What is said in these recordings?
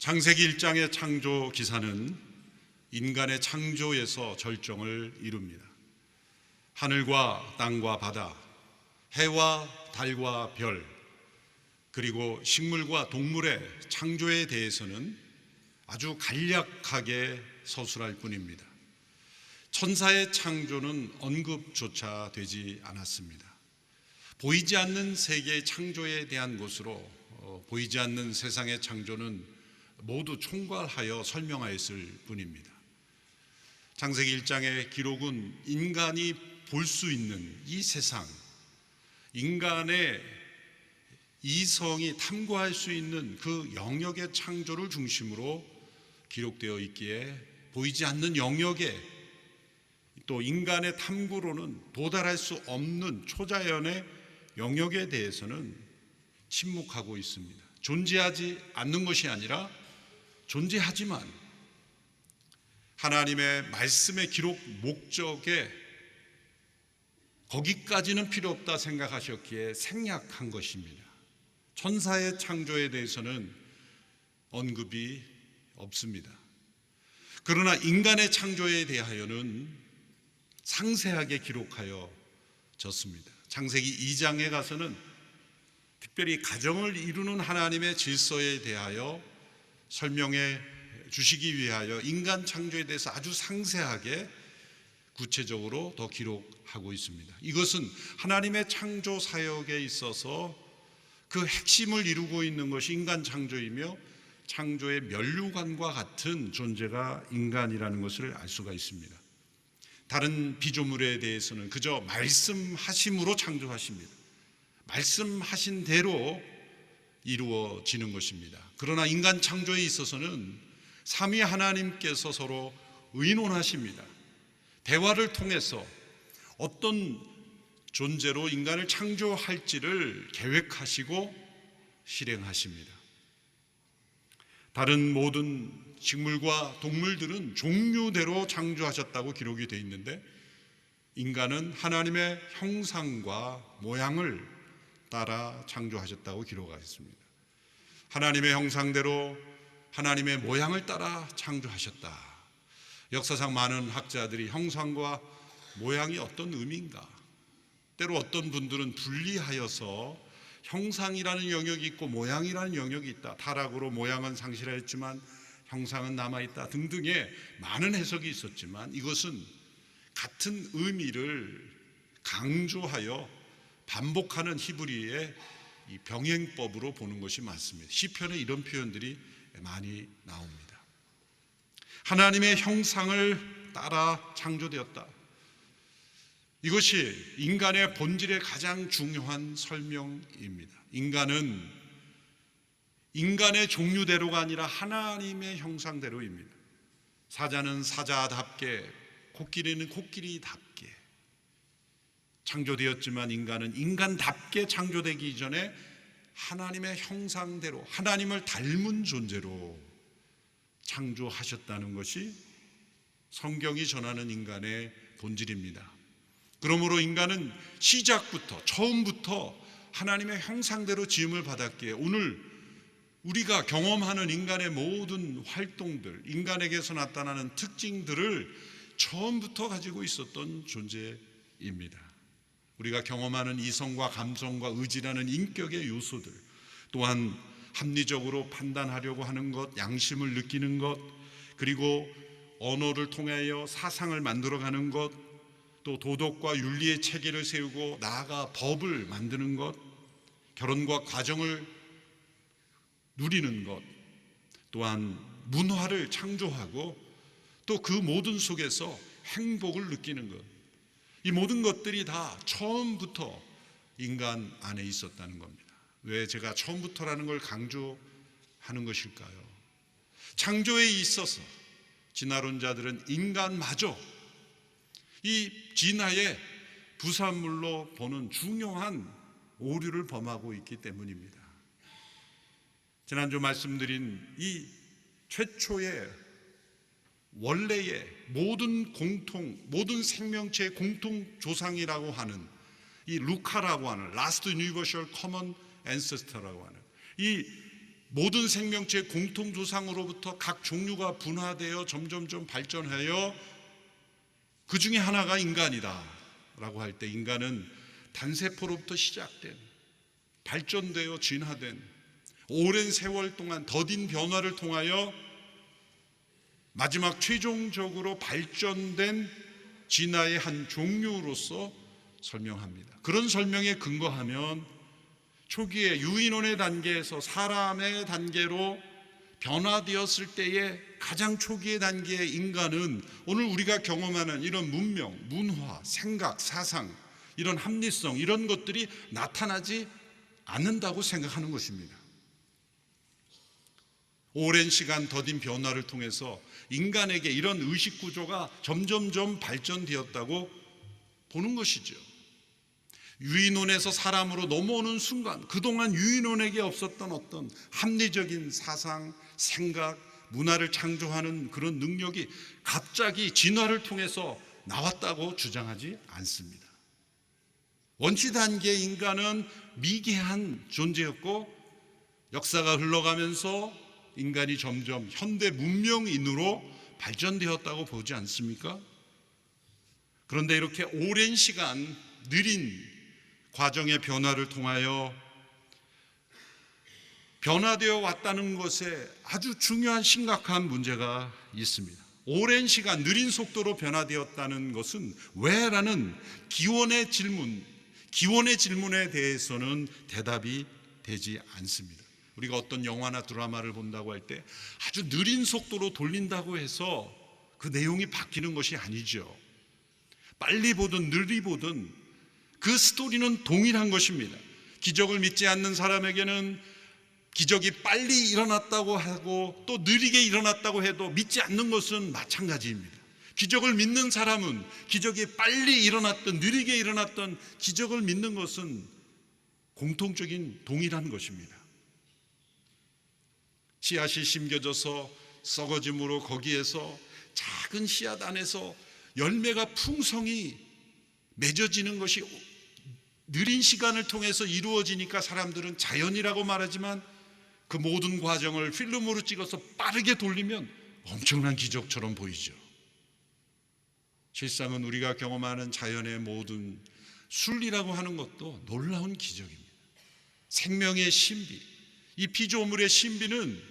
창세기 1장의 창조 기사는 인간의 창조에서 절정을 이룹니다. 하늘과 땅과 바다, 해와 달과 별, 그리고 식물과 동물의 창조에 대해서는 아주 간략하게 서술할 뿐입니다. 천사의 창조는 언급조차 되지 않았습니다. 보이지 않는 세계의 창조에 대한 것으로 보이지 않는 세상의 창조는 모두 총괄하여 설명하였을 뿐입니다. 창세기 1장의 기록은 인간이 볼 수 있는 이 세상, 인간의 이성이 탐구할 수 있는 그 영역의 창조를 중심으로 기록되어 있기에 보이지 않는 영역에 또 인간의 탐구로는 도달할 수 없는 초자연의 영역에 대해서는 침묵하고 있습니다. 존재하지 않는 것이 아니라 존재하지만 하나님의 말씀의 기록 목적에 거기까지는 필요 없다 생각하셨기에 생략한 것입니다. 천사의 창조에 대해서는 언급이 없습니다. 그러나 인간의 창조에 대하여는 상세하게 기록하여 졌습니다. 창세기 2장에 가서는 특별히 가정을 이루는 하나님의 질서에 대하여 설명해 주시기 위하여 인간 창조에 대해서 아주 상세하게 구체적으로 더 기록하고 있습니다. 이것은 하나님의 창조 사역에 있어서 그 핵심을 이루고 있는 것이 인간 창조이며 창조의 면류관과 같은 존재가 인간이라는 것을 알 수가 있습니다. 다른 피조물에 대해서는 그저 말씀하심으로 창조하십니다. 말씀하신 대로 이루어지는 것입니다. 그러나 인간 창조에 있어서는 삼위 하나님께서 서로 의논하십니다. 대화를 통해서 어떤 존재로 인간을 창조할지를 계획하시고 실행하십니다. 다른 모든 식물과 동물들은 종류대로 창조하셨다고 기록이 되어 있는데 인간은 하나님의 형상과 모양을 따라 창조하셨다고 기록하였습니다. 하나님의 형상대로 하나님의 모양을 따라 창조하셨다. 역사상 많은 학자들이 형상과 모양이 어떤 의미인가, 때로 어떤 분들은 분리하여서 형상이라는 영역이 있고 모양이라는 영역이 있다, 타락으로 모양은 상실하였지만 형상은 남아있다 등등의 많은 해석이 있었지만 이것은 같은 의미를 강조하여 반복하는 히브리의 이 병행법으로 보는 것이 맞습니다. 시편에 이런 표현들이 많이 나옵니다. 하나님의 형상을 따라 창조되었다. 이것이 인간의 본질의 가장 중요한 설명입니다. 인간은 인간의 종류대로가 아니라 하나님의 형상대로입니다. 사자는 사자답게, 코끼리는 코끼리답게 창조되었지만 인간은 인간답게 창조되기 이전에 하나님의 형상대로, 하나님을 닮은 존재로 창조하셨다는 것이 성경이 전하는 인간의 본질입니다. 그러므로 인간은 시작부터, 처음부터 하나님의 형상대로 지음을 받았기에 오늘 우리가 경험하는 인간의 모든 활동들, 인간에게서 나타나는 특징들을 처음부터 가지고 있었던 존재입니다. 우리가 경험하는 이성과 감성과 의지라는 인격의 요소들, 또한 합리적으로 판단하려고 하는 것, 양심을 느끼는 것, 그리고 언어를 통하여 사상을 만들어가는 것, 또 도덕과 윤리의 체계를 세우고 나아가 법을 만드는 것, 결혼과 가정을 누리는 것, 또한 문화를 창조하고 또 그 모든 속에서 행복을 느끼는 것, 이 모든 것들이 다 처음부터 인간 안에 있었다는 겁니다. 왜 제가 처음부터라는 걸 강조하는 것일까요? 창조에 있어서 진화론자들은 인간마저 이 진화의 부산물로 보는 중요한 오류를 범하고 있기 때문입니다. 지난주 말씀드린 이 최초의 원래의 모든 생명체의 공통 조상이라고 하는 이 루카라고 하는 Last Universal Common Ancestor라고 하는 이 모든 생명체의 공통조상으로부터 각 종류가 분화되어 점점점 발전하여 그 중에 하나가 인간이다 라고 할 때, 인간은 단세포로부터 시작된, 발전되어 진화된, 오랜 세월 동안 더딘 변화를 통하여 마지막 최종적으로 발전된 진화의 한 종류로서 설명합니다. 그런 설명에 근거하면 초기에 유인원의 단계에서 사람의 단계로 변화되었을 때의 가장 초기의 단계의 인간은 오늘 우리가 경험하는 이런 문명, 문화, 생각, 사상, 이런 합리성, 이런 것들이 나타나지 않는다고 생각하는 것입니다. 오랜 시간 더딘 변화를 통해서 인간에게 이런 의식 구조가 점점점 발전되었다고 보는 것이죠. 유인원에서 사람으로 넘어오는 순간, 그동안 유인원에게 없었던 어떤 합리적인 사상, 생각, 문화를 창조하는 그런 능력이 갑자기 진화를 통해서 나왔다고 주장하지 않습니다. 원시 단계의 인간은 미개한 존재였고, 역사가 흘러가면서 인간이 점점 현대 문명인으로 발전되었다고 보지 않습니까? 그런데 이렇게 오랜 시간 느린 과정의 변화를 통하여 변화되어 왔다는 것에 아주 중요한 심각한 문제가 있습니다. 오랜 시간 느린 속도로 변화되었다는 것은 왜? 라는 기원의 질문에 대해서는 대답이 되지 않습니다. 우리가 어떤 영화나 드라마를 본다고 할 때 아주 느린 속도로 돌린다고 해서 그 내용이 바뀌는 것이 아니죠. 빨리 보든 느리 보든 그 스토리는 동일한 것입니다. 기적을 믿지 않는 사람에게는 기적이 빨리 일어났다고 하고 또 느리게 일어났다고 해도 믿지 않는 것은 마찬가지입니다. 기적을 믿는 사람은 기적이 빨리 일어났든 느리게 일어났든 기적을 믿는 것은 공통적인 동일한 것입니다. 씨앗이 심겨져서 썩어짐으로 거기에서 작은 씨앗 안에서 열매가 풍성히 맺어지는 것이 느린 시간을 통해서 이루어지니까 사람들은 자연이라고 말하지만 그 모든 과정을 필름으로 찍어서 빠르게 돌리면 엄청난 기적처럼 보이죠. 실상은 우리가 경험하는 자연의 모든 순리라고 하는 것도 놀라운 기적입니다. 생명의 신비, 이 피조물의 신비는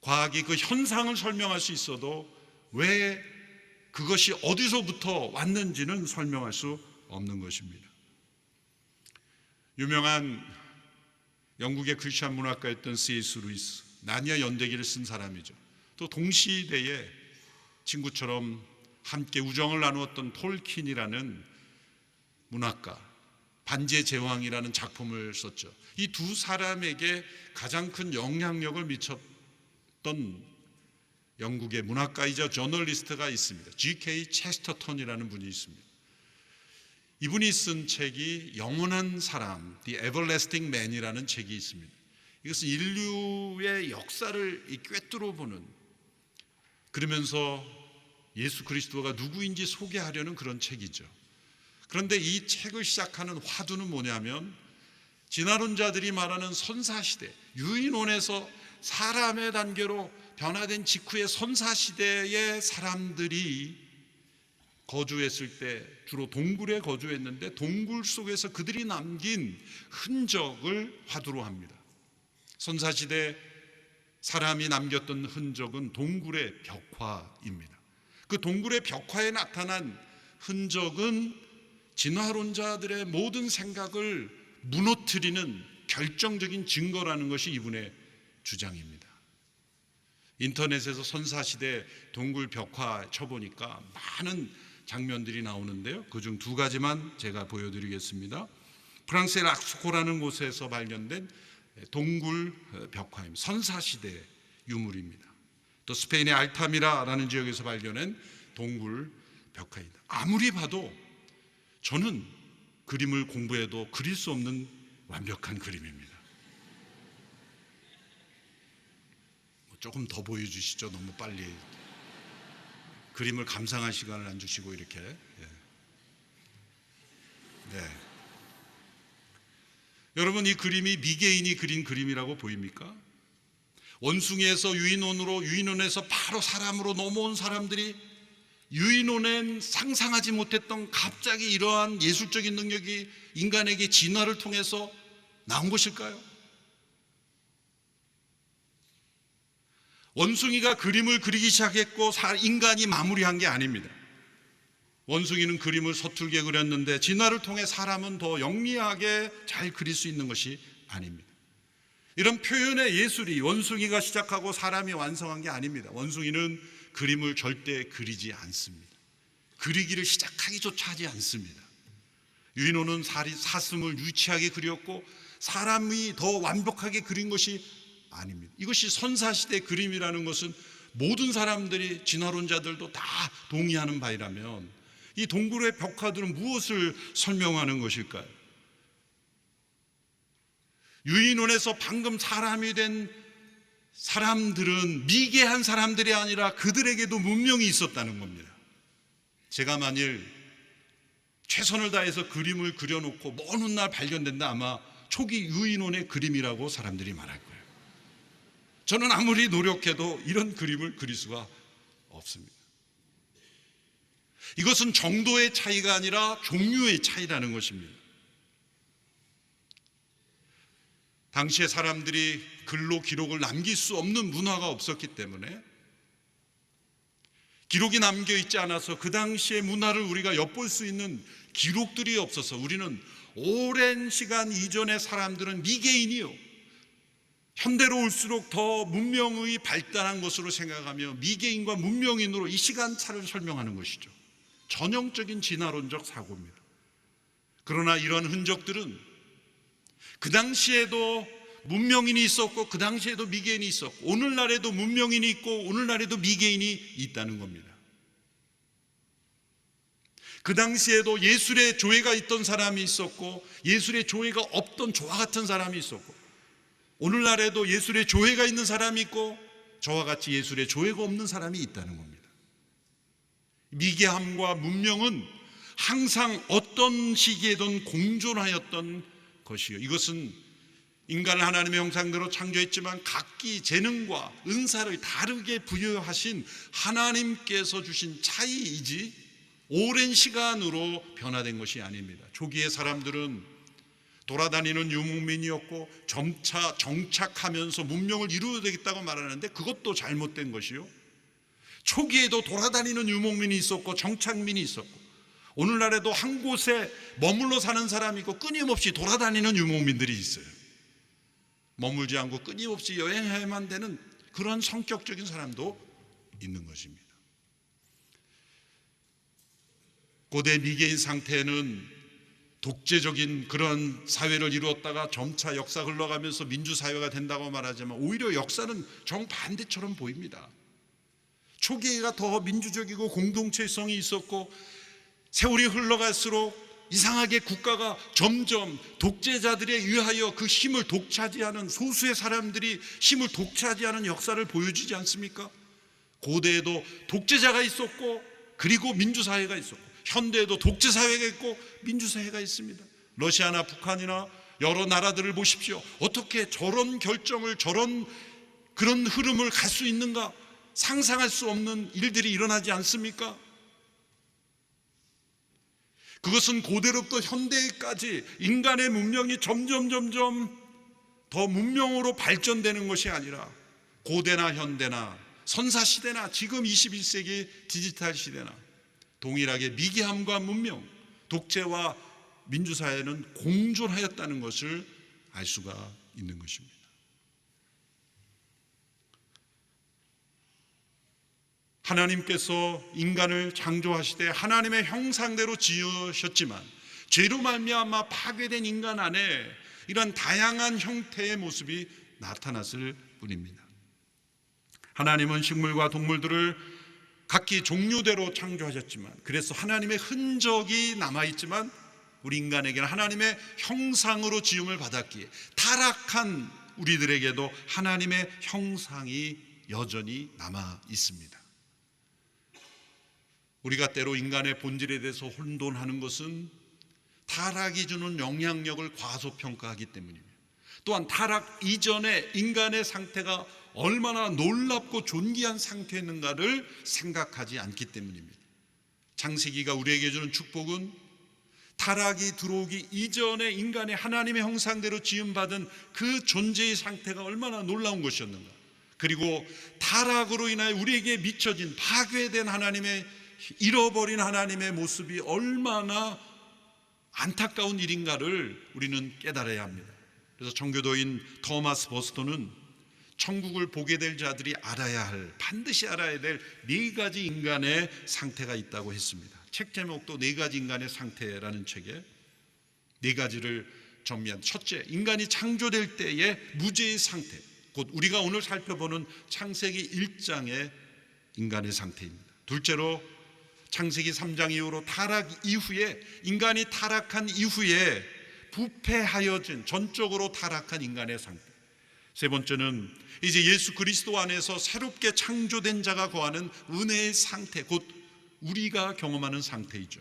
과학이 그 현상을 설명할 수 있어도 왜 그것이 어디서부터 왔는지는 설명할 수 없는 것입니다. 유명한 영국의 크리스천 문학가였던 C.S. 루이스, 나니아 연대기를 쓴 사람이죠. 또 동시대에 친구처럼 함께 우정을 나누었던 톨킨이라는 문학가, 반지의 제왕이라는 작품을 썼죠. 이 두 사람에게 가장 큰 영향력을 미쳤던 영국의 문학가이자 저널리스트가 있습니다. G.K. 체스터턴이라는 분이 있습니다. 이분이 쓴 책이 영원한 사람, The Everlasting Man이라는 책이 있습니다. 이것은 인류의 역사를 꿰뚫어 보는, 그러면서 예수 그리스도가 누구인지 소개하려는 그런 책이죠. 그런데 이 책을 시작하는 화두는 뭐냐면, 진화론자들이 말하는 선사시대, 유인원에서 사람의 단계로 변화된 직후의 선사시대의 사람들이 거주했을 때 주로 동굴에 거주했는데 동굴 속에서 그들이 남긴 흔적을 화두로 합니다. 선사시대 사람이 남겼던 흔적은 동굴의 벽화입니다. 그 동굴의 벽화에 나타난 흔적은 진화론자들의 모든 생각을 무너뜨리는 결정적인 증거라는 것이 이분의 주장입니다. 인터넷에서 선사시대 동굴 벽화 쳐보니까 많은 장면들이 나오는데요, 그중 두 가지만 제가 보여드리겠습니다. 프랑스의 락스코라는 곳에서 발견된 동굴 벽화입니다. 선사시대 유물입니다. 또 스페인의 알타미라라는 지역에서 발견한 동굴 벽화입니다. 아무리 봐도 저는 그림을 공부해도 그릴 수 없는 완벽한 그림입니다. 조금 더 보여주시죠. 너무 빨리 그림을 감상할 시간을 안 주시고 이렇게. 네. 여러분, 이 그림이 미개인이 그린 그림이라고 보입니까? 원숭이에서 유인원으로, 유인원에서 바로 사람으로 넘어온 사람들이 유인원엔 상상하지 못했던 갑자기 이러한 예술적인 능력이 인간에게 진화를 통해서 나온 것일까요? 원숭이가 그림을 그리기 시작했고 인간이 마무리한 게 아닙니다. 원숭이는 그림을 서툴게 그렸는데 진화를 통해 사람은 더 영리하게 잘 그릴 수 있는 것이 아닙니다. 이런 표현의 예술이 원숭이가 시작하고 사람이 완성한 게 아닙니다. 원숭이는 그림을 절대 그리지 않습니다. 그리기를 시작하기조차 하지 않습니다. 유인호는 사슴을 유치하게 그렸고 사람이 더 완벽하게 그린 것이 아닙니다. 이것이 선사시대 그림이라는 것은 모든 사람들이, 진화론자들도 다 동의하는 바이라면 이 동굴의 벽화들은 무엇을 설명하는 것일까요? 유인원에서 방금 사람이 된 사람들은 미개한 사람들이 아니라 그들에게도 문명이 있었다는 겁니다. 제가 만일 최선을 다해서 그림을 그려놓고 먼 훗날 발견된다, 아마 초기 유인원의 그림이라고 사람들이 말할 거예요. 저는 아무리 노력해도 이런 그림을 그릴 수가 없습니다. 이것은 정도의 차이가 아니라 종류의 차이라는 것입니다. 당시의 사람들이 글로 기록을 남길 수 없는 문화가 없었기 때문에 기록이 남겨 있지 않아서 그 당시의 문화를 우리가 엿볼 수 있는 기록들이 없어서 우리는 오랜 시간 이전의 사람들은 미개인이요, 현대로 올수록 더 문명의 발달한 것으로 생각하며 미개인과 문명인으로 이 시간차를 설명하는 것이죠. 전형적인 진화론적 사고입니다. 그러나 이런 흔적들은 그 당시에도 문명인이 있었고 그 당시에도 미개인이 있었고 오늘날에도 문명인이 있고 오늘날에도 미개인이 있다는 겁니다. 그 당시에도 예술의 조예가 있던 사람이 있었고 예술의 조예가 없던 저와 같은 사람이 있었고 오늘날에도 예술의 조예가 있는 사람이 있고 저와 같이 예술의 조예가 없는 사람이 있다는 겁니다. 미개함과 문명은 항상 어떤 시기에든 공존하였던 것이요, 이것은 인간을 하나님의 형상대로 창조했지만 각기 재능과 은사를 다르게 부여하신 하나님께서 주신 차이이지 오랜 시간으로 변화된 것이 아닙니다. 초기의 사람들은 돌아다니는 유목민이었고 점차 정착하면서 문명을 이루어야 되겠다고 말하는데 그것도 잘못된 것이요, 초기에도 돌아다니는 유목민이 있었고 정착민이 있었고 오늘날에도 한 곳에 머물러 사는 사람이 있고 끊임없이 돌아다니는 유목민들이 있어요. 머물지 않고 끊임없이 여행해야만 되는 그런 성격적인 사람도 있는 것입니다. 고대 미개인 상태는 독재적인 그런 사회를 이루었다가 점차 역사 흘러가면서 민주사회가 된다고 말하지만 오히려 역사는 정반대처럼 보입니다. 초기가 더 민주적이고 공동체성이 있었고 세월이 흘러갈수록 이상하게 국가가 점점 독재자들에 의하여 그 힘을 독차지하는, 소수의 사람들이 힘을 독차지하는 역사를 보여주지 않습니까? 고대에도 독재자가 있었고 그리고 민주사회가 있었고 현대에도 독재사회가 있고 민주사회가 있습니다. 러시아나 북한이나 여러 나라들을 보십시오. 어떻게 저런 결정을, 그런 흐름을 갈 수 있는가? 상상할 수 없는 일들이 일어나지 않습니까? 그것은 고대로부터 현대까지 인간의 문명이 점점 더 문명으로 발전되는 것이 아니라 고대나 현대나 선사시대나 지금 21세기 디지털 시대나 동일하게 미개함과 문명, 독재와 민주사회는 공존하였다는 것을 알 수가 있는 것입니다. 하나님께서 인간을 창조하시되 하나님의 형상대로 지으셨지만 죄로 말미암아 파괴된 인간 안에 이런 다양한 형태의 모습이 나타났을 뿐입니다. 하나님은 식물과 동물들을 각기 종류대로 창조하셨지만 그래서 하나님의 흔적이 남아있지만 우리 인간에게는 하나님의 형상으로 지음을 받았기에 타락한 우리들에게도 하나님의 형상이 여전히 남아 있습니다. 우리가 때로 인간의 본질에 대해서 혼돈하는 것은 타락이 주는 영향력을 과소평가하기 때문입니다. 또한 타락 이전에 인간의 상태가 얼마나 놀랍고 존귀한 상태였는가를 생각하지 않기 때문입니다. 창세기가 우리에게 주는 축복은 타락이 들어오기 이전에 인간의 하나님의 형상대로 지음받은 그 존재의 상태가 얼마나 놀라운 것이었는가, 그리고 타락으로 인하여 우리에게 미쳐진 파괴된 하나님의, 잃어버린 하나님의 모습이 얼마나 안타까운 일인가를 우리는 깨달아야 합니다. 그래서 청교도인 토마스 버스터는 천국을 보게 될 자들이 알아야 할, 반드시 알아야 될 네 가지 인간의 상태가 있다고 했습니다. 책 제목도 네 가지 인간의 상태라는 책에 네 가지를 정리한, 첫째, 인간이 창조될 때의 무죄의 상태, 곧 우리가 오늘 살펴보는 창세기 1장의 인간의 상태입니다. 둘째로, 창세기 3장 이후로 타락 이후에, 인간이 타락한 이후에 부패하여진, 전적으로 타락한 인간의 상태. 세 번째는 이제 예수 그리스도 안에서 새롭게 창조된 자가 거하는 은혜의 상태, 곧 우리가 경험하는 상태이죠.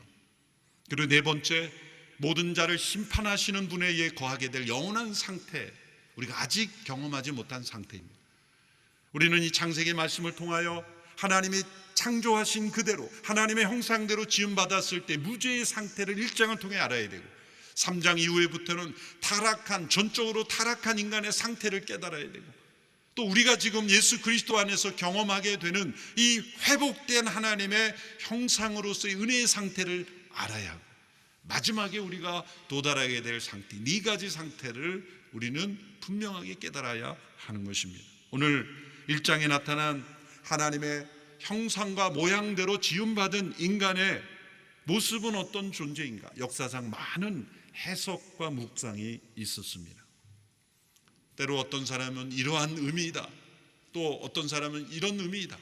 그리고 네 번째, 모든 자를 심판하시는 분에 의해 거하게 될 영원한 상태, 우리가 아직 경험하지 못한 상태입니다. 우리는 이 창세기 말씀을 통하여 하나님이 창조하신 그대로 하나님의 형상대로 지음받았을 때 무죄의 상태를 1장을 통해 알아야 되고, 3장 이후에부터는 타락한, 전적으로 타락한 인간의 상태를 깨달아야 되고, 또 우리가 지금 예수 그리스도 안에서 경험하게 되는 이 회복된 하나님의 형상으로서의 은혜의 상태를 알아야 하고, 마지막에 우리가 도달하게 될 상태, 네 가지 상태를 우리는 분명하게 깨달아야 하는 것입니다. 오늘 1장에 나타난 하나님의 형상과 모양대로 지음받은 인간의 모습은 어떤 존재인가? 역사상 많은 해석과 묵상이 있었습니다. 때로 어떤 사람은 이러한 의미이다, 또 어떤 사람은 이런 의미이다,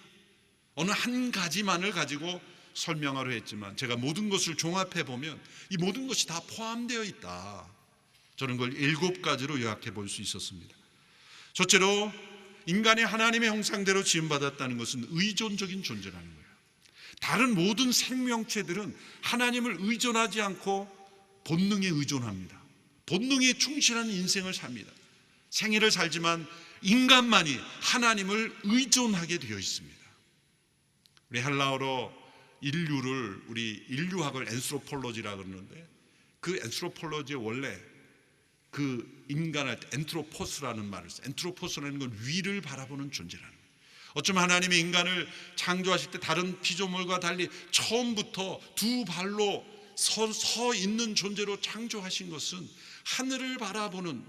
어느 한 가지만을 가지고 설명하려 했지만, 제가 모든 것을 종합해 보면 이 모든 것이 다 포함되어 있다, 저는 그걸 7가지로 요약해 볼 수 있었습니다. 첫째로, 인간이 하나님의 형상대로 지음받았다는 것은 의존적인 존재라는 거예요. 다른 모든 생명체들은 하나님을 의존하지 않고 본능에 의존합니다. 본능에 충실한 인생을 삽니다. 생애를 살지만 인간만이 하나님을 의존하게 되어 있습니다. 우리 헬라어로 인류를, 우리 인류학을 엔스로폴로지라고 그러는데, 그 엔스로폴로지의 원래 그 인간할 때 엔트로포스라는 말을 써요. 엔트로포스라는 건 위를 바라보는 존재라는 거예요. 어쩌면 하나님이 인간을 창조하실 때 다른 피조물과 달리 처음부터 두 발로 서 있는 존재로 창조하신 것은 하늘을 바라보는,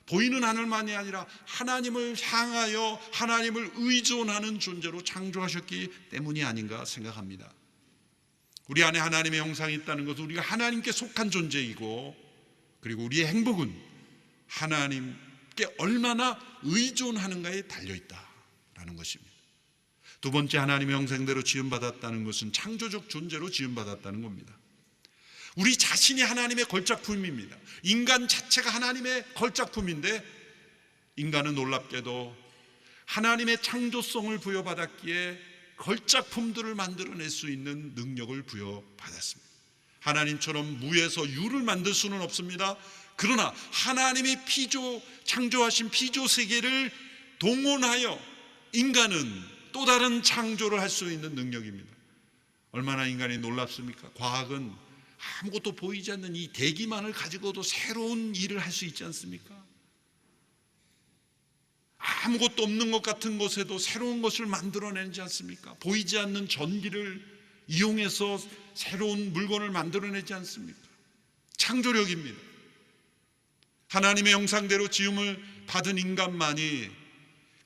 보이는 하늘만이 아니라 하나님을 향하여 하나님을 의존하는 존재로 창조하셨기 때문이 아닌가 생각합니다. 우리 안에 하나님의 형상이 있다는 것은 우리가 하나님께 속한 존재이고, 그리고 우리의 행복은 하나님께 얼마나 의존하는가에 달려있다라는 것입니다. 두 번째, 하나님의 형상대로 지음받았다는 것은 창조적 존재로 지음받았다는 겁니다. 우리 자신이 하나님의 걸작품입니다. 인간 자체가 하나님의 걸작품인데, 인간은 놀랍게도 하나님의 창조성을 부여받았기에 걸작품들을 만들어낼 수 있는 능력을 부여받았습니다. 하나님처럼 무에서 유를 만들 수는 없습니다. 그러나 하나님이 창조하신 피조 세계를 동원하여 인간은 또 다른 창조를 할 수 있는 능력입니다. 얼마나 인간이 놀랍습니까? 과학은 아무것도 보이지 않는 이 대기만을 가지고도 새로운 일을 할 수 있지 않습니까? 아무것도 없는 것 같은 곳에도 새로운 것을 만들어내지 않습니까? 보이지 않는 전기를 이용해서 새로운 물건을 만들어내지 않습니까? 창조력입니다. 하나님의 형상대로 지음을 받은 인간만이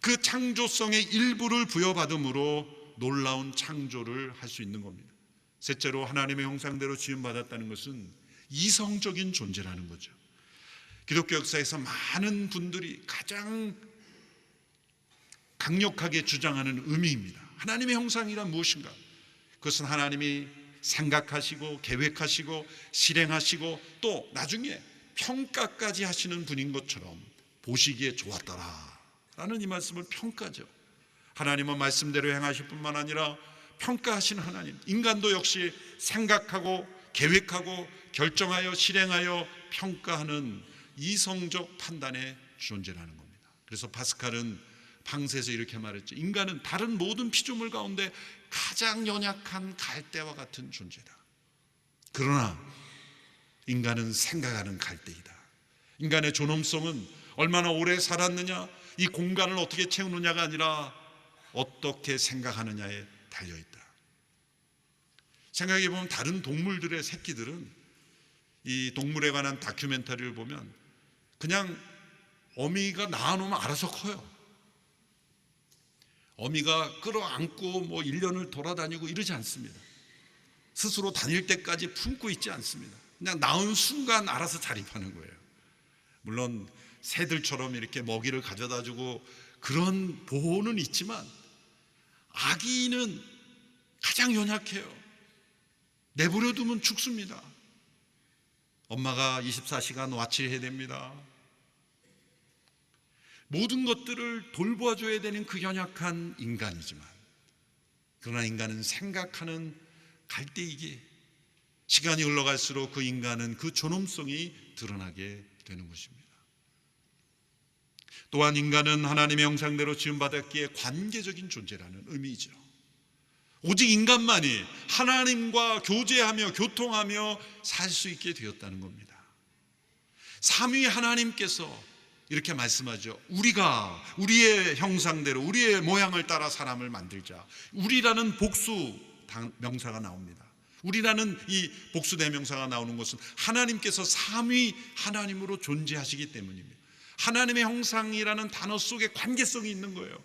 그 창조성의 일부를 부여받음으로 놀라운 창조를 할 수 있는 겁니다. 셋째로, 하나님의 형상대로 지음받았다는 것은 이성적인 존재라는 거죠. 기독교 역사에서 많은 분들이 가장 강력하게 주장하는 의미입니다. 하나님의 형상이란 무엇인가? 그것은 하나님이 생각하시고 계획하시고 실행하시고 또 나중에 평가까지 하시는 분인 것처럼 보시기에 좋았더라 라는 이 말씀을 평가죠. 하나님은 말씀대로 행하실 뿐만 아니라 평가하시는 하나님, 인간도 역시 생각하고 계획하고 결정하여 실행하여 평가하는 이성적 판단의 존재라는 겁니다. 그래서 파스칼은 방세에서 이렇게 말했죠. 인간은 다른 모든 피조물 가운데 가장 연약한 갈대와 같은 존재다. 그러나 인간은 생각하는 갈대이다. 인간의 존엄성은 얼마나 오래 살았느냐, 이 공간을 어떻게 채우느냐가 아니라 어떻게 생각하느냐에 달려있다. 생각해보면 다른 동물들의 새끼들은 이 동물에 관한 다큐멘터리를 보면 그냥 어미가 낳아놓으면 알아서 커요. 어미가 끌어안고 뭐 1년을 돌아다니고 이러지 않습니다. 스스로 다닐 때까지 품고 있지 않습니다. 그냥 낳은 순간 알아서 자립하는 거예요. 물론 새들처럼 이렇게 먹이를 가져다주고 그런 보호는 있지만 아기는 가장 연약해요. 내버려두면 죽습니다. 엄마가 24시간 와치해야 됩니다. 모든 것들을 돌봐줘야 되는 그 연약한 인간이지만, 그러나 인간은 생각하는 갈대이기에 시간이 흘러갈수록 그 인간은 그 존엄성이 드러나게 되는 것입니다. 또한 인간은 하나님의 형상대로 지음받았기에 관계적인 존재라는 의미이죠. 오직 인간만이 하나님과 교제하며 교통하며 살 수 있게 되었다는 겁니다. 삼위 하나님께서 이렇게 말씀하죠. 우리가 우리의 형상대로 우리의 모양을 따라 사람을 만들자. 우리라는 복수 명사가 나옵니다. 우리라는 이 복수 대명사가 나오는 것은 하나님께서 삼위 하나님으로 존재하시기 때문입니다. 하나님의 형상이라는 단어 속에 관계성이 있는 거예요.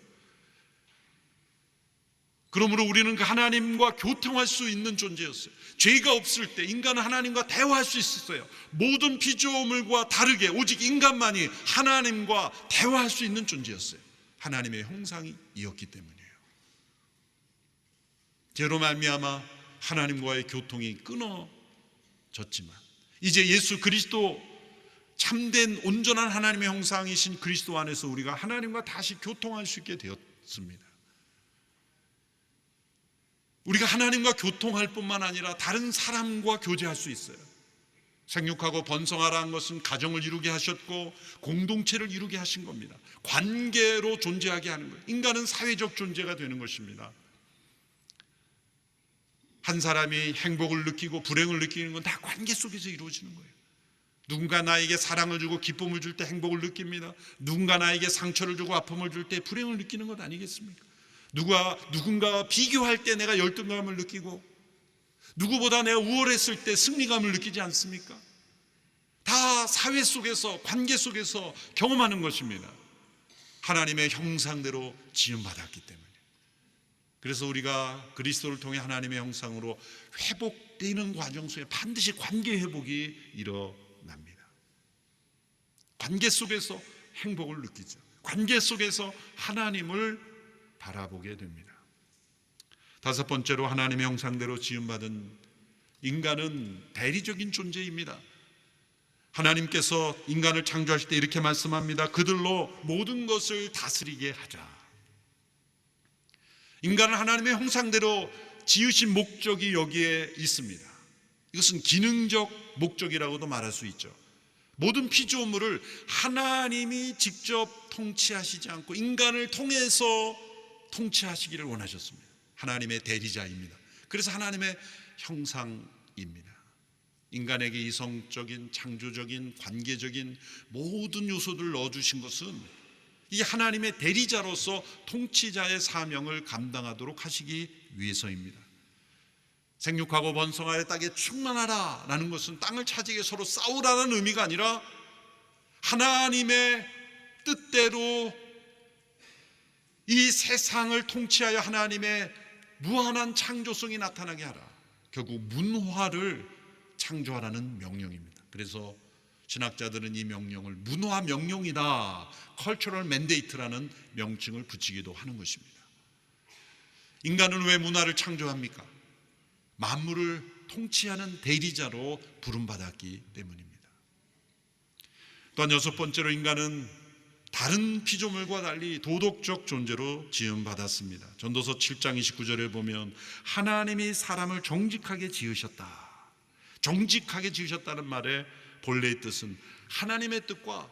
그러므로 우리는 그 하나님과 교통할 수 있는 존재였어요. 죄가 없을 때 인간은 하나님과 대화할 수 있었어요. 모든 피조물과 다르게 오직 인간만이 하나님과 대화할 수 있는 존재였어요. 하나님의 형상이었기 때문이에요. 죄로 말미암아 하나님과의 교통이 끊어졌지만 이제 예수 그리스도, 참된 온전한 하나님의 형상이신 그리스도 안에서 우리가 하나님과 다시 교통할 수 있게 되었습니다. 우리가 하나님과 교통할 뿐만 아니라 다른 사람과 교제할 수 있어요. 생육하고 번성하라는 것은 가정을 이루게 하셨고 공동체를 이루게 하신 겁니다. 관계로 존재하게 하는 거예요. 인간은 사회적 존재가 되는 것입니다. 한 사람이 행복을 느끼고 불행을 느끼는 건 다 관계 속에서 이루어지는 거예요. 누군가 나에게 사랑을 주고 기쁨을 줄 때 행복을 느낍니다. 누군가 나에게 상처를 주고 아픔을 줄 때 불행을 느끼는 것 아니겠습니까? 누군가와 비교할 때 내가 열등감을 느끼고 누구보다 내가 우월했을 때 승리감을 느끼지 않습니까? 다 사회 속에서, 관계 속에서 경험하는 것입니다. 하나님의 형상대로 지음받았기 때문에. 그래서 우리가 그리스도를 통해 하나님의 형상으로 회복되는 과정 속에 반드시 관계 회복이 일어납니다. 관계 속에서 행복을 느끼죠. 관계 속에서 하나님을 바라보게 됩니다. 다섯 번째로 하나님의 형상대로 지음받은 인간은 대리적인 존재입니다. 하나님께서 인간을 창조하실 때 이렇게 말씀합니다. 그들로 모든 것을 다스리게 하자. 인간은 하나님의 형상대로 지으신 목적이 여기에 있습니다. 이것은 기능적 목적이라고도 말할 수 있죠. 모든 피조물을 하나님이 직접 통치하시지 않고 인간을 통해서 통치하시기를 원하셨습니다. 하나님의 대리자입니다. 그래서 하나님의 형상입니다. 인간에게 이성적인, 창조적인, 관계적인 모든 요소들을 넣어주신 것은 이 하나님의 대리자로서 통치자의 사명을 감당하도록 하시기 위해서입니다. 생육하고 번성하여 땅에 충만하라 라는 것은 땅을 차지하게 서로 싸우라는 의미가 아니라 하나님의 뜻대로 이 세상을 통치하여 하나님의 무한한 창조성이 나타나게 하라. 결국 문화를 창조하라는 명령입니다. 그래서 신학자들은 이 명령을 문화 명령이다, 컬처럴 맨데이트라는 명칭을 붙이기도 하는 것입니다. 인간은 왜 문화를 창조합니까? 만물을 통치하는 대리자로 부름받았기 때문입니다. 또한 여섯 번째로 인간은 다른 피조물과 달리 도덕적 존재로 지음받았습니다. 전도서 7장 29절에 보면 하나님이 사람을 정직하게 지으셨다. 정직하게 지으셨다는 말의 본래의 뜻은 하나님의 뜻과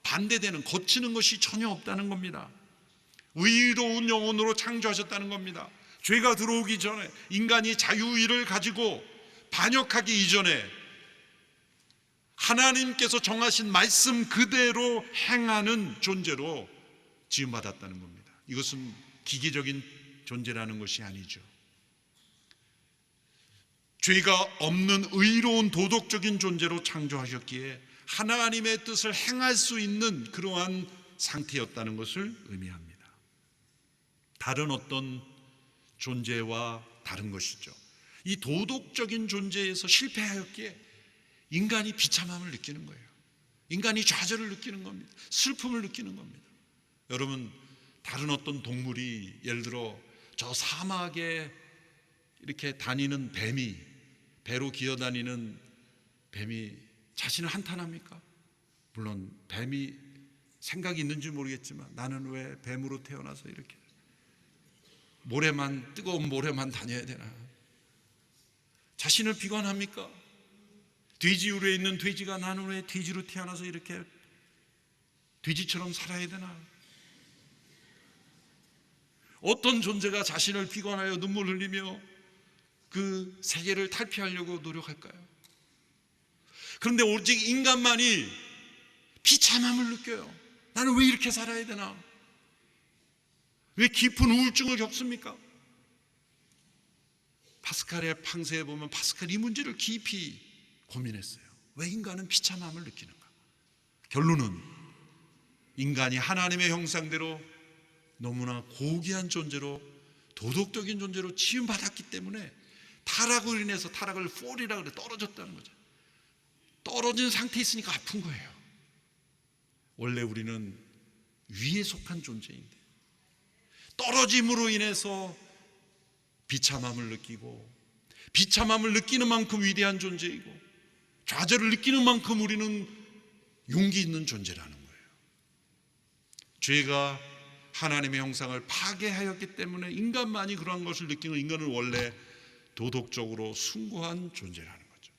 반대되는 거치는 것이 전혀 없다는 겁니다. 의로운 영혼으로 창조하셨다는 겁니다. 죄가 들어오기 전에, 인간이 자유의를 가지고 반역하기 이전에 하나님께서 정하신 말씀 그대로 행하는 존재로 지음받았다는 겁니다. 이것은 기계적인 존재라는 것이 아니죠. 죄가 없는 의로운 도덕적인 존재로 창조하셨기에 하나님의 뜻을 행할 수 있는 그러한 상태였다는 것을 의미합니다. 다른 어떤 존재와 다른 것이죠. 이 도덕적인 존재에서 실패하였기에 인간이 비참함을 느끼는 거예요. 인간이 좌절을 느끼는 겁니다. 슬픔을 느끼는 겁니다. 여러분, 다른 어떤 동물이, 예를 들어 저 사막에 이렇게 다니는 뱀이, 배로 기어다니는 뱀이 자신을 한탄합니까? 물론 뱀이 생각이 있는지 모르겠지만 나는 왜 뱀으로 태어나서 이렇게 뜨거운 모래만 다녀야 되나? 자신을 비관합니까? 돼지우리에 있는 돼지가 나는 왜 돼지로 태어나서 이렇게 돼지처럼 살아야 되나? 어떤 존재가 자신을 비관하여 눈물 흘리며 그 세계를 탈피하려고 노력할까요? 그런데 오직 인간만이 비참함을 느껴요. 나는 왜 이렇게 살아야 되나? 왜 깊은 우울증을 겪습니까? 파스칼의 팡세에 보면 파스칼이 이 문제를 깊이 고민했어요. 왜 인간은 비참함을 느끼는가? 결론은 인간이 하나님의 형상대로 너무나 고귀한 존재로, 도덕적인 존재로 지음받았기 때문에 타락으로 인해서, 타락을 폴이라고 그래, 떨어졌다는 거죠. 떨어진 상태에 있으니까 아픈 거예요. 원래 우리는 위에 속한 존재인데 떨어짐으로 인해서 비참함을 느끼고, 비참함을 느끼는 만큼 위대한 존재이고, 좌절을 느끼는 만큼 우리는 용기 있는 존재라는 거예요. 죄가 하나님의 형상을 파괴하였기 때문에 인간만이 그러한 것을 느끼는, 인간은 원래 도덕적으로 숭고한 존재라는 거죠.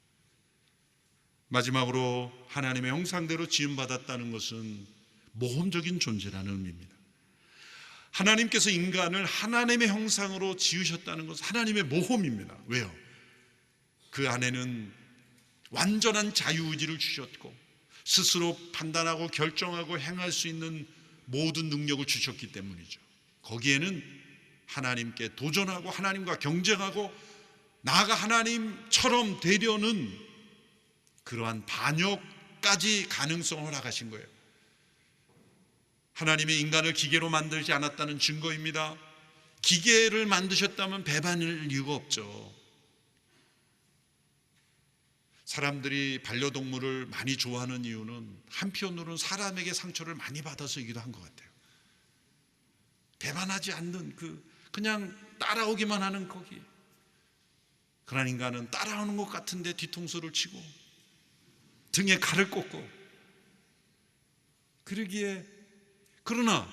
마지막으로 하나님의 형상대로 지음받았다는 것은 모험적인 존재라는 의미입니다. 하나님께서 인간을 하나님의 형상으로 지으셨다는 것은 하나님의 모험입니다. 왜요? 그 안에는 완전한 자유의지를 주셨고 스스로 판단하고 결정하고 행할 수 있는 모든 능력을 주셨기 때문이죠. 거기에는 하나님께 도전하고 하나님과 경쟁하고 나아가 하나님처럼 되려는 그러한 반역까지 가능성을 허락하신 거예요. 하나님이 인간을 기계로 만들지 않았다는 증거입니다. 기계를 만드셨다면 배반할 이유가 없죠. 사람들이 반려동물을 많이 좋아하는 이유는 한편으로는 사람에게 상처를 많이 받아서이기도 한 것 같아요. 배반하지 않는 그냥 따라오기만 하는 거기. 그러나 인간은 따라오는 것 같은데 뒤통수를 치고 등에 칼을 꽂고 그러기에, 그러나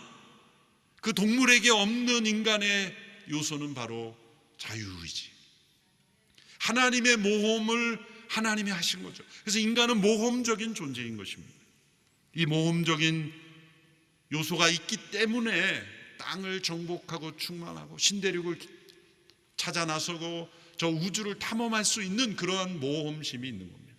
그 동물에게 없는 인간의 요소는 바로 자유의지. 하나님의 모험을 하나님이 하신 거죠. 그래서 인간은 모험적인 존재인 것입니다. 이 모험적인 요소가 있기 때문에 땅을 정복하고 충만하고 신대륙을 찾아 나서고 저 우주를 탐험할 수 있는 그러한 모험심이 있는 겁니다.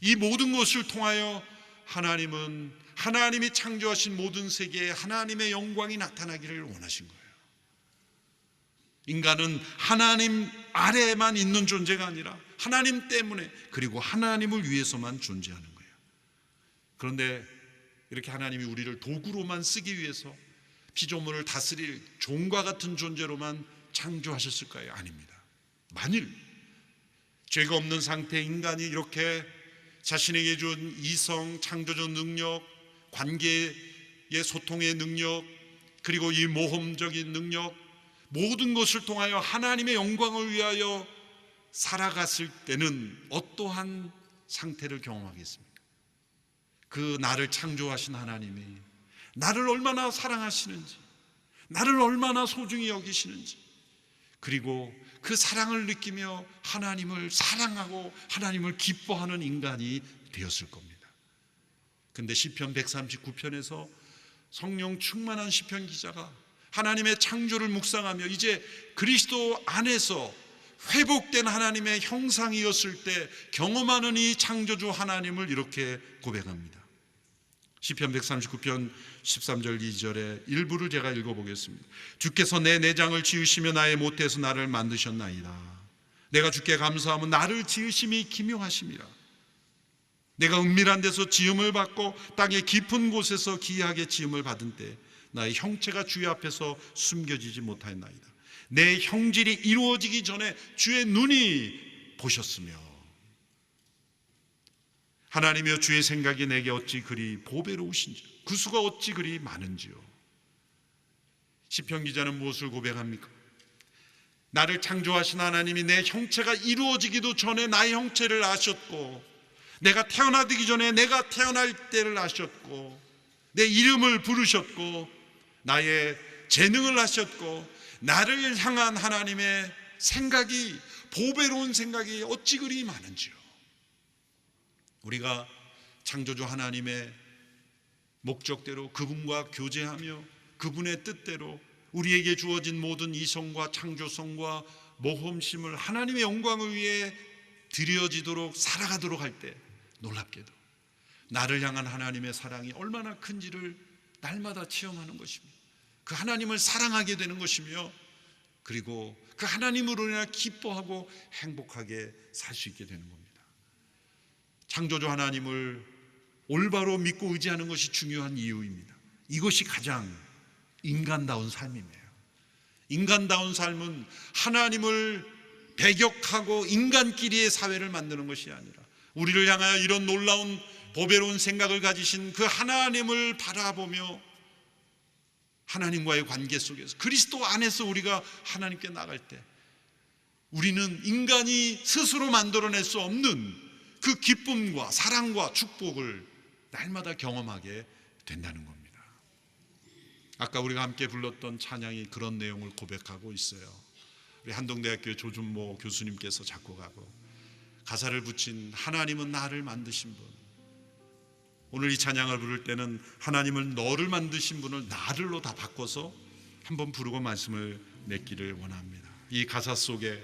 이 모든 것을 통하여 하나님은 하나님이 창조하신 모든 세계에 하나님의 영광이 나타나기를 원하신 거예요. 인간은 하나님 아래에만 있는 존재가 아니라 하나님 때문에, 그리고 하나님을 위해서만 존재하는 거예요. 그런데 이렇게 하나님이 우리를 도구로만 쓰기 위해서 피조물을 다스릴 종과 같은 존재로만 창조하셨을까요? 아닙니다. 만일 죄가 없는 상태의 인간이 이렇게 자신에게 준 이성, 창조적 능력, 관계의 소통의 능력, 그리고 이 모험적인 능력, 모든 것을 통하여 하나님의 영광을 위하여 살아갔을 때는 어떠한 상태를 경험하겠습니까? 그 나를 창조하신 하나님이 나를 얼마나 사랑하시는지, 나를 얼마나 소중히 여기시는지, 그리고 그 사랑을 느끼며 하나님을 사랑하고 하나님을 기뻐하는 인간이 되었을 겁니다. 근데 시편 139편에서 성령 충만한 시편 기자가 하나님의 창조를 묵상하며 이제 그리스도 안에서 회복된 하나님의 형상이었을 때 경험하는 이 창조주 하나님을 이렇게 고백합니다. 시편 139편 13절 2절의 일부를 제가 읽어보겠습니다. 주께서 내 내장을 지으시며 나의 모태에서 나를 만드셨나이다. 내가 주께 감사하면 나를 지으심이 기묘하심이라. 내가 은밀한 데서 지음을 받고 땅의 깊은 곳에서 기이하게 지음을 받은 때 나의 형체가 주의 앞에서 숨겨지지 못하였나이다. 내 형질이 이루어지기 전에 주의 눈이 보셨으며 하나님이여 주의 생각이 내게 어찌 그리 보배로우신지 구수가 어찌 그리 많은지요. 시편 기자는 무엇을 고백합니까? 나를 창조하신 하나님이 내 형체가 이루어지기도 전에 나의 형체를 아셨고 내가 태어나기 전에 내가 태어날 때를 아셨고 내 이름을 부르셨고 나의 재능을 아셨고 나를 향한 하나님의 생각이 보배로운 생각이 어찌 그리 많은지요. 우리가 창조주 하나님의 목적대로 그분과 교제하며 그분의 뜻대로 우리에게 주어진 모든 이성과 창조성과 모험심을 하나님의 영광을 위해 드려지도록 살아가도록 할 때 놀랍게도 나를 향한 하나님의 사랑이 얼마나 큰지를 날마다 체험하는 것입니다. 그 하나님을 사랑하게 되는 것이며 그리고 그 하나님으로 인해 기뻐하고 행복하게 살 수 있게 되는 겁니다. 창조주 하나님을 올바로 믿고 의지하는 것이 중요한 이유입니다. 이것이 가장 인간다운 삶이에요. 인간다운 삶은 하나님을 배격하고 인간끼리의 사회를 만드는 것이 아니라 우리를 향하여 이런 놀라운 보배로운 생각을 가지신 그 하나님을 바라보며 하나님과의 관계 속에서 그리스도 안에서 우리가 하나님께 나갈 때 우리는 인간이 스스로 만들어낼 수 없는 그 기쁨과 사랑과 축복을 날마다 경험하게 된다는 겁니다. 아까 우리가 함께 불렀던 찬양이 그런 내용을 고백하고 있어요. 우리 한동대학교 조준모 교수님께서 작곡하고 가사를 붙인 하나님은 나를 만드신 분. 오늘 이 찬양을 부를 때는 하나님은 너를 만드신 분을 나를로 다 바꿔서 한번 부르고 말씀을 맺기를 원합니다. 이 가사 속에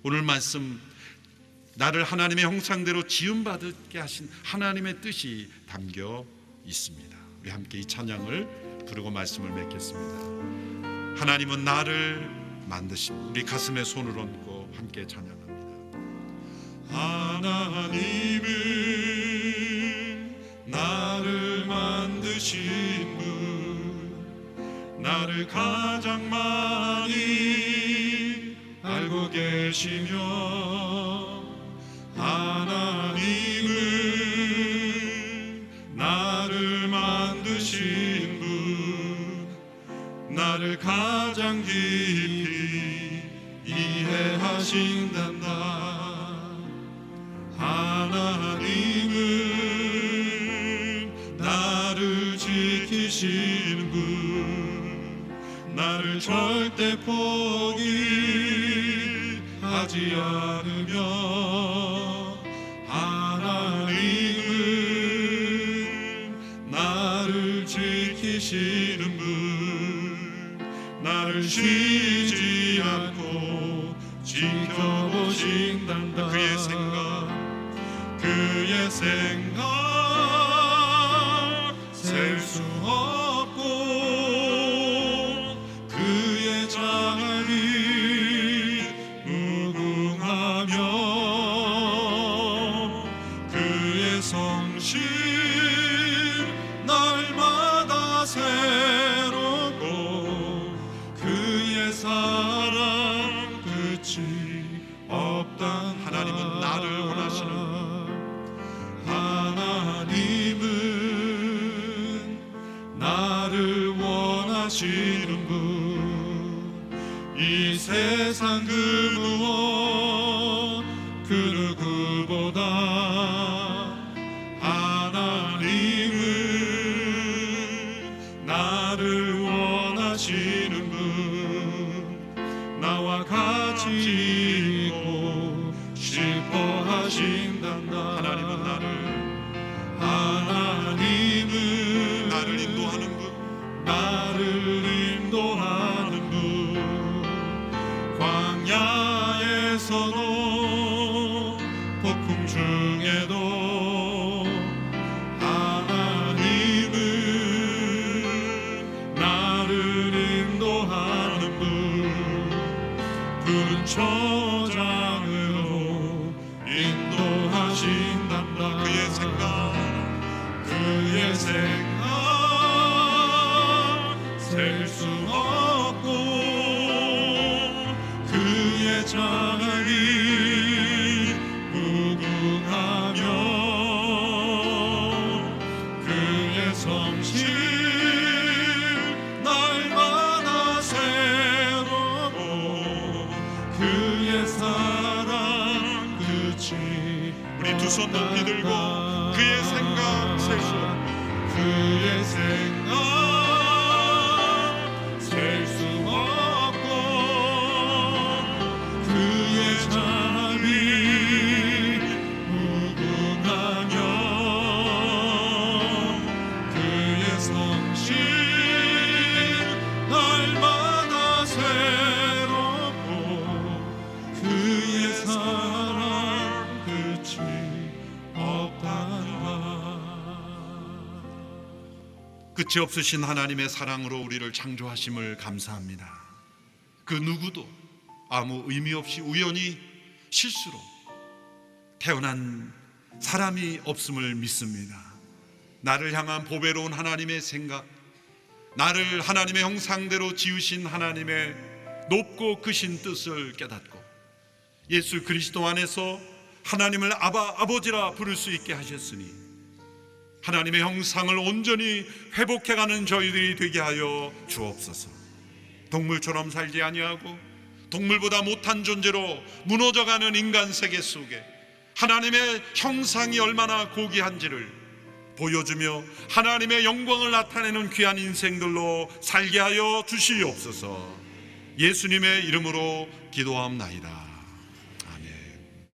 오늘 말씀 나를 하나님의 형상대로 지음받게 하신 하나님의 뜻이 담겨 있습니다. 우리 함께 이 찬양을 부르고 말씀을 맺겠습니다. 하나님은 나를 만드신 분. 우리 가슴에 손을 얹고 함께 찬양합니다. 하나님은 나를 만드신 분 나를 가장 많이 알고 계시며 하나님은 나를 만드신 분 나를 가장 깊이 이해하신단다. 하나님은 나를 지키시는 분 나를 절대 포기하지 않으며 하나님은 나를 지키시는 분 나를 쉬지 않고 지켜보신단다. 그의 생각 셀 수 없고 그의 자비 무궁하며 그의 성실 날마다 새롭고 그의 사랑 끝이 없다. 하나님은 나를 원하시는 나를 원하시는 분 이 세상 그 무엇 그 누구보다 하나님은 나를 원하시는 분 나와 같이 있고 싶어 하신단다. 하나님은 나를 인도하는 분, 나를 인도하는 분, 광야에서도 폭풍 중에도 하나님은 나를 인도하는 분, 푸른 초장으로 인도하신단다. 그의 생각 셀 수 없고 그의 자비 무궁하며 그의 성실 날마다 새롭고 그의 사랑 끝이 우리 두 손 높이 들고 그의 생각 셀 수 없고 그의 생각 셀 수 없고 그의 자비 무궁하며 그의 성실 날마다 새롭고 그의 사랑 끝이 없단다. 끝이 없으신 하나님의 사랑으로 우리를 창조하심을 감사합니다. 그 누구도 아무 의미 없이 우연히 실수로 태어난 사람이 없음을 믿습니다. 나를 향한 보배로운 하나님의 생각, 나를 하나님의 형상대로 지으신 하나님의 높고 크신 뜻을 깨닫고 예수 그리스도 안에서 하나님을 아버지라 부를 수 있게 하셨으니 하나님의 형상을 온전히 회복해가는 저희들이 되게 하여 주옵소서. 동물처럼 살지 아니하고 동물보다 못한 존재로 무너져가는 인간 세계 속에 하나님의 형상이 얼마나 고귀한지를 보여주며 하나님의 영광을 나타내는 귀한 인생들로 살게 하여 주시옵소서. 예수님의 이름으로 기도하옵나이다.